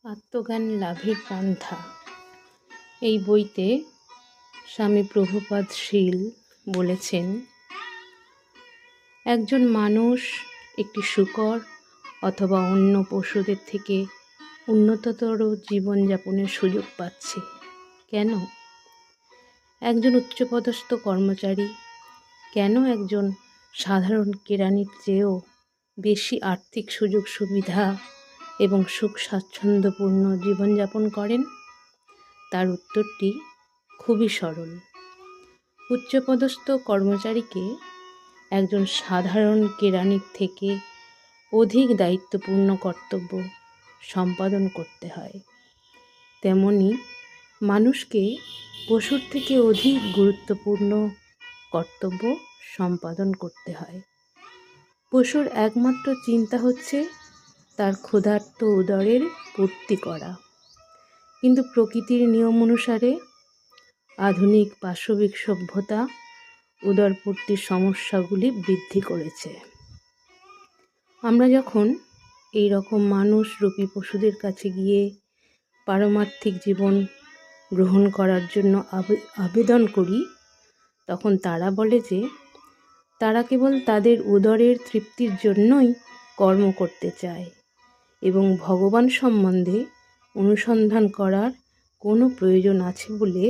আত্মজ্ঞান লাভের পন্থা এই বইতে স্বামী প্রভুপাদ শীল বলেছেন, একজন মানুষ একটি শূকর অথবা অন্য পশুদের থেকে উন্নততর জীবনযাপনের সুযোগ পাচ্ছে। কেন? একজন উচ্চপদস্থ কর্মচারী কেন একজন সাধারণ কেরানির চেয়েও বেশি আর্থিক সুযোগ সুবিধা এবং সুখ স্বাচ্ছন্দ্যপূর্ণ জীবনযাপন করেন? তার উত্তরটি খুবই সরল। উচ্চপদস্থ কর্মচারীকে একজন সাধারণ কেরানির থেকে অধিক দায়িত্বপূর্ণ কর্তব্য সম্পাদন করতে হয়। তেমনি মানুষকে পশুর থেকে অধিক গুরুত্বপূর্ণ কর্তব্য সম্পাদন করতে হয়। পশুর একমাত্র চিন্তা হচ্ছে তার ক্ষুধার্ত উদরের পূর্তি করা, কিন্তু প্রকৃতির নিয়ম অনুসারে আধুনিক পাশবিক সভ্যতা উদরপূর্তির সমস্যাগুলি বৃদ্ধি করেছে। আমরা যখন এই রকম মানুষরূপী পশুদের কাছে গিয়ে পারমার্থিক জীবন গ্রহণ করার জন্য আবেদন করি, তখন তারা বলে যে তারা কেবল তাদের উদরের তৃপ্তির জন্যই কর্ম করতে চায় এবং ভগবান সম্বন্ধে অনুসন্ধান করার কোনো প্রয়োজন আছে বলে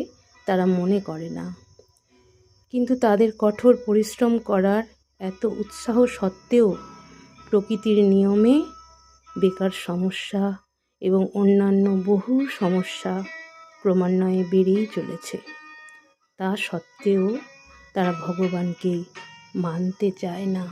তারা মনে করে না। কিন্তু তাদের কঠোর পরিশ্রম করার এত উৎসাহ সত্ত্বেও প্রকৃতির নিয়মে বেকার সমস্যা এবং অন্যান্য বহু সমস্যা ক্রমান্বয়ে বেড়েই চলেছে। তা সত্ত্বেও তারা ভগবানকে মানতে চায় না।